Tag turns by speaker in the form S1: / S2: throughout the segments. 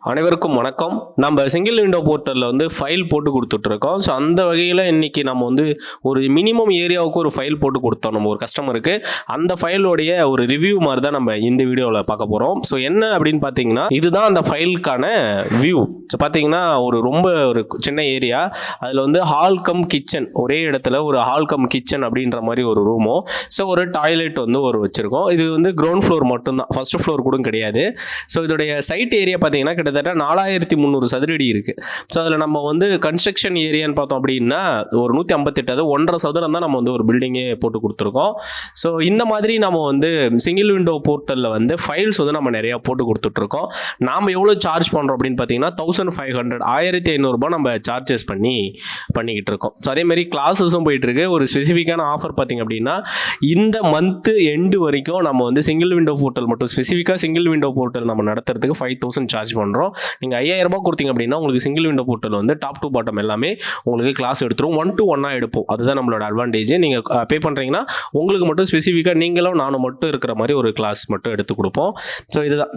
S1: அனைவருக்கும் வணக்கம். நம்ம சிங்கிள் விண்டோ போர்ட்டலில் வந்து ஃபைல் போட்டு கொடுத்துட்ருக்கோம். ஸோ அந்த வகையில் இன்றைக்கி நம்ம வந்து ஒரு மினிமம் ஏரியாவுக்கு ஒரு ஃபைல் போட்டு கொடுத்தோம் நம்ம ஒரு கஸ்டமருக்கு. அந்த ஃபைலோடைய ஒரு ரிவ்யூ மாதிரி தான் நம்ம இந்த வீடியோவில் பார்க்க போகிறோம். ஸோ என்ன அப்படின்னு பார்த்தீங்கன்னா, இதுதான் அந்த ஃபைலுக்கான வியூ. ஸோ பார்த்தீங்கன்னா ரொம்ப ஒரு சின்ன ஏரியா, அதில் வந்து ஹால் கம் கிச்சன், ஒரே இடத்துல ஒரு ஹால் கம் கிச்சன் அப்படின்ற மாதிரி ஒரு ரூமோ, ஸோ ஒரு டாய்லெட் வந்து ஒரு வச்சுருக்கோம். இது வந்து கிரவுண்ட் ஃப்ளோர் மட்டும்தான், ஃபஸ்ட் ஃப்ளோர் கூட கிடையாது. ஸோ இதோடைய சைட் ஏரியா பார்த்தீங்கன்னா கிட்டத்தட்ட 4300 சதுரடி இருக்குது. ஸோ அதில் நம்ம வந்து கன்ஸ்ட்ரக்ஷன் ஏரியான்னு பார்த்தோம் அப்படின்னா ஒரு 158, அது 1.5 சதுரம் தான் நம்ம வந்து ஒரு பில்டிங்கே போட்டு கொடுத்துருக்கோம். ஸோ இந்த மாதிரி நம்ம வந்து சிங்கிள் விண்டோ போர்ட்டலில் வந்து ஃபைல்ஸ் வந்து நம்ம நிறையா போட்டு கொடுத்துட்ருக்கோம். நாம் எவ்வளோ சார்ஜ் பண்ணுறோம் அப்படின்னு பார்த்தீங்கன்னா 1500, 1500 நம்ம சார்ஜஸ் பண்ணிக்கிட்டு இருக்கோம். ஸோ அதேமாதிரி கிளாஸஸும் போயிட்டுருக்கு. ஒரு ஸ்பெசிஃபிக்கான ஆஃபர் பார்த்திங்க அப்படின்னா இந்த மந்த்து எண்டு வரைக்கும் நம்ம வந்து சிங்கிள் விண்டோ போர்ட்டல் மட்டும், ஸ்பெசிஃபிக்காக சிங்கிள் விண்டோ போர்ட்டல் நம்ம நடத்துறதுக்கு 5000 சார்ஜ் பண்ணுறோம். நீங்கள் 5000 ரூபாய் கொடுத்தீங்க அப்படின்னா உங்களுக்கு சிங்கிள் விண்டோ போர்ட்டல் வந்து டாப் டு பாட்டம் எல்லாமே உங்களுக்கு கிளாஸ் எடுத்துரும். 1-to-1 எடுப்போம். அதுதான் நம்மளோட அட்வான்டேஜ். நீங்கள் பே பண்ணுறீங்கன்னா உங்களுக்கு மட்டும் ஸ்பெசிஃபிக்காக நீங்களும் நானும் மட்டும் இருக்கிற மாதிரி ஒரு கிளாஸ் மட்டும் எடுத்து கொடுப்போம். ஸோ இதுதான்.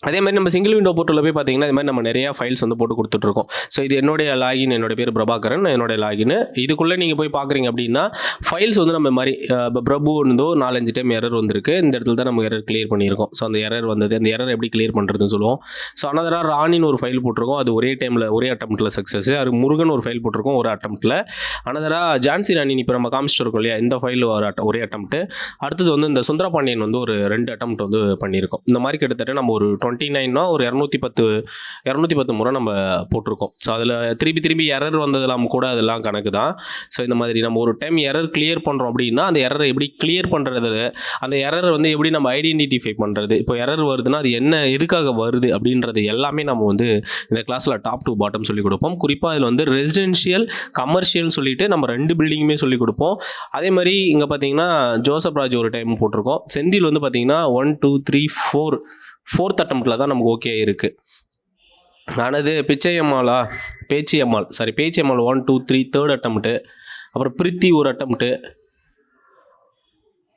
S1: அதே மாதிரி நம்ம சிங்கிள் விண்டோ போர்ட்டலில் போய் பார்த்தீங்கன்னா இது மாதிரி நம்ம நிறையா ஃபைல்ஸ் வந்து போட்டு கொடுத்துட்ருக்கோம். ஸோ இது என்னுடைய லாகின், என்னோட பேர் பிரபாகரன், என்னோட லாகின். இதுக்குள்ளே நீங்கள் போய் பார்க்குறீங்க அப்படின்னா ஃபைல்ஸ் வந்து நம்ம மாதிரி பிரபு இருந்தோ 4-5 டைம் எரர் வந்திருக்கு. இந்த இடத்துல தான் நம்ம எரர் கிளியர் பண்ணியிருக்கோம். ஸோ அந்த எரர் வந்தது, அந்த எரர் எப்படி கிளியர் பண்ணுறதுன்னு சொல்லுவோம். ஸோ அனதராக ராணின்னு ஒரு ஃபைல் போட்டிருக்கோம், அது ஒரே டைமில் ஒரே அட்டம்ப்ட்டில் சக்ஸஸ். அது முருகன் ஒரு ஃபைல் போட்டிருக்கோம் ஒரு அட்டம்ப்ட்டில். அனதராக ஜான்சி ராணி இப்போ நம்ம காமிச்சிட்டு இல்லையா, இந்த ஃபைல் ஒரே அட்டம்ப்ட்டு. அடுத்தது வந்து இந்த சுந்தரபாண்டியன் வந்து ஒரு 2 அட்டம்ப்ட் வந்து பண்ணியிருக்கோம். இந்த மாதிரி கிட்டத்தட்ட நம்ம ஒரு 29 ஒரு 210 முறை நம்ம போட்டிருக்கோம். ஸோ அதில் திருப்பி எரர் வந்ததெல்லாம் கூட அதெல்லாம் கணக்கு தான். ஸோ இந்த மாதிரி நம்ம ஒரு டைம் எரர் கிளியர் பண்ணுறோம் அப்படின்னா அந்த எரரை எப்படி கிளியர் பண்ணுறது, அந்த எரர் வந்து எப்படி நம்ம ஐடென்டிஃபை பண்ணுறது, இப்போ எரர் வருதுன்னா அது என்ன, எதுக்காக வருது அப்படின்றது எல்லாமே நம்ம வந்து இந்த கிளாஸில் டாப் டு பாட்டம் சொல்லிக் கொடுப்போம். குறிப்பாக அதில் வந்து ரெசிடென்ஷியல், கமர்ஷியல்னு சொல்லிட்டு நம்ம 2 பில்டிங்குமே சொல்லிக் கொடுப்போம். அதே மாதிரி இங்கே பார்த்தீங்கன்னா ஜோசப் ராஜ் ஒரு டைம் போட்டிருக்கோம். செந்தில் வந்து பார்த்தீங்கன்னா 1 2 3 4th அட்டம்ப்ட்டில் தான் நமக்கு ஓகே இருக்குது. ஆனது பேச்சியம்மாள் 1 2 3 3rd அட்டம்ப்ட்டு. அப்புறம் பிரித்தி ஒரு அட்டம்ப்ட்டு.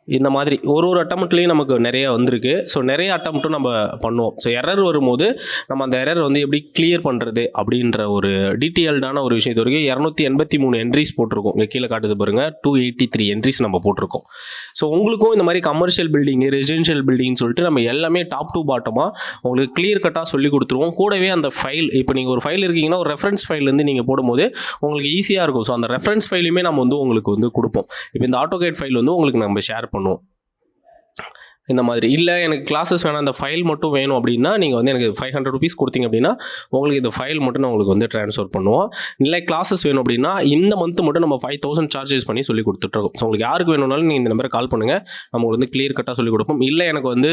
S1: இந்த மாதிரி ஒரு அட்டம்ப்ட்லேயும் நமக்கு நிறைய வந்திருக்கு. ஸோ நிறைய அட்டம்ப்ட்டும் நம்ம பண்ணுவோம். ஸோ எரர் வரும்போது நம்ம அந்த எரர் வந்து எப்படி கிளியர் பண்ணுறது அப்படின்ற ஒரு டீட்டெயில்டான ஒரு விஷயம். இது வரைக்கும் 283 என்ட்ரிஸ் போட்டிருக்கோம். இங்கே கீழே காட்டுது பாருங்கள், 283 என்ட்ரிஸ் நம்ம போட்டிருக்கோம். ஸோ உங்களுக்கும் இந்த மாதிரி கமர்ஷியல் பில்டிங்கு, ரெசிடென்ஷியல் பில்டிங்னு சொல்லிட்டு நம்ம எல்லாமே டாப் டு பாட்டமாக உங்களுக்கு கிளியர் கட்டாக சொல்லி கொடுத்துருவோம். கூடவே அந்த ஃபைல், இப்போ நீங்கள் ஒரு ஃபைல் இருக்கீங்கன்னா ஒரு ரெஃபரன்ஸ் ஃபைல்லேருந்து நீங்கள் போடும்போது உங்களுக்கு ஈஸியாக இருக்கும். ஸோ அந்த ரெஃபரன்ஸ் ஃபைலுமே நம்ம வந்து உங்களுக்கு வந்து கொடுப்போம். இப்போ இந்த ஆட்டோகேட் ஃபைல் வந்து உங்களுக்கு நம்ம ஷேர் பண்ணுவோம். இந்த மாதிரி இல்லை எனக்கு கிளாஸஸ் வேணாம், அந்த ஃபைல் மட்டும் வேணும் அப்படின்னா நீங்கள் வந்து எனக்கு 500 rupees கொடுத்தீங்க அப்படின்னா உங்களுக்கு இந்த ஃபைல் மட்டும் நான் உங்களுக்கு வந்து ட்ரான்ஸ்ஃபர் பண்ணுவோம். இல்லை கிளாஸஸ் வேணும் அப்படின்னா இந்த மந்த் மட்டும் நம்ம 5000 சார்ஜஸ் பண்ணி சொல்லி கொடுத்துட்ருக்கோம். ஸோ உங்களுக்கு யாருக்கு வேணும்னாலும் நீங்கள் இந்த நம்பரை கால் பண்ணுங்கள், நம்ம வந்து கிளியர் கட்டாக சொல்லி கொடுப்போம். இல்லை எனக்கு வந்து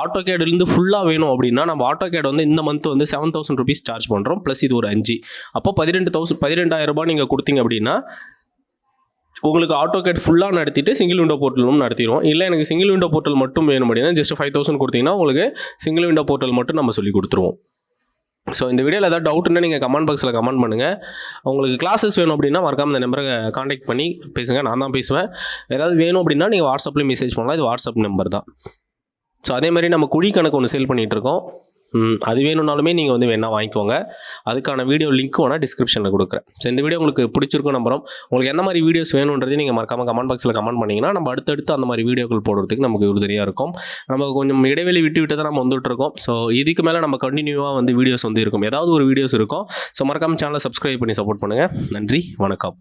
S1: ஆட்டோகேட்லேருந்து ஃபுல்லாக வேணும் அப்படின்னா நம்ம ஆட்டோகேட் வந்து இந்த மந்த் வந்து 7000 rupees சார்ஜ் பண்ணுறோம். ப்ளஸ் இது ஒரு 5, அப்போ 12,000 ரூபாய் நீங்கள் கொடுத்தீங்க அப்படின்னா உங்களுக்கு ஆட்டோகேட் ஃபுல்லாக நடத்திட்டு சிங்கிள் விண்டோ போர்ட்டலும் நடத்திடுவோம். இல்லை எனக்கு சிங்கிள் விண்டோ போர்ட்டல் மட்டும் வேணும் அப்படின்னா ஜஸ்ட் 5000 கொடுத்தீங்கன்னா உங்களுக்கு சிங்கிள் விண்டோ போர்ட்டல் மட்டும் நம்ம சொல்லி கொடுத்துருவோம். ஸோ இந்த வீடியோவில் ஏதாவது டவுட்னா நீங்கள் கமெண்ட் பாக்ஸில் கமெண்ட் பண்ணுங்கள். உங்களுக்கு கிளாஸஸ் வேணும் அப்படின்னா மறக்காமல் இந்த நம்பரை காண்டாக்ட் பண்ணி பேசுங்க, நான் தான் பேசுவேன். ஏதாவது வேணும் அப்படின்னா நீங்கள் வாட்ஸ்அப்லேயும் மெசேஜ் பண்ணலாம், இது வாட்ஸ்அப் நம்பர் தான். ஸோ அதே மாதிரி நம்ம குழி கணக்கு ஒன்று சேல் பண்ணிகிட்ருக்கோம். அது வேணும்னாலுமே நீங்கள் வந்து வேணால் வாங்கிக்கோங்க. அதுக்கான வீடியோ லிங்க் வேணால் டிஸ்கிரிப்ஷனில் கொடுக்குறேன். ஸோ இந்த வீடியோ உங்களுக்கு பிடிச்சிருக்கும் நம்புறோம். உங்களுக்கு எந்த மாதிரி வீடியோஸ் வேணுன்றதை நீங்கள் மறக்காமல் கமெண்ட் பாக்ஸில் கமெண்ட் பண்ணிங்கன்னா நம்ம அடுத்தடுத்து அந்த மாதிரி வீடியோக்கள் போடுறதுக்கு நமக்கு உறுதுணையாக இருக்கும். நம்ம கொஞ்சம் இடைவெளி விட்டு தான் நம்ம வந்துட்டுருக்கோம். ஸோ இதுக்கு மேலே நம்ம கண்டினியூவாக வந்து வீடியோஸ் வந்து இருக்கும், ஏதாவது ஒரு வீடியோஸ் இருக்கும். ஸோ மறக்காமல் சேனலை சப்ஸ்கிரைப் பண்ணி சப்போர்ட் பண்ணுங்கள். நன்றி, வணக்கம்.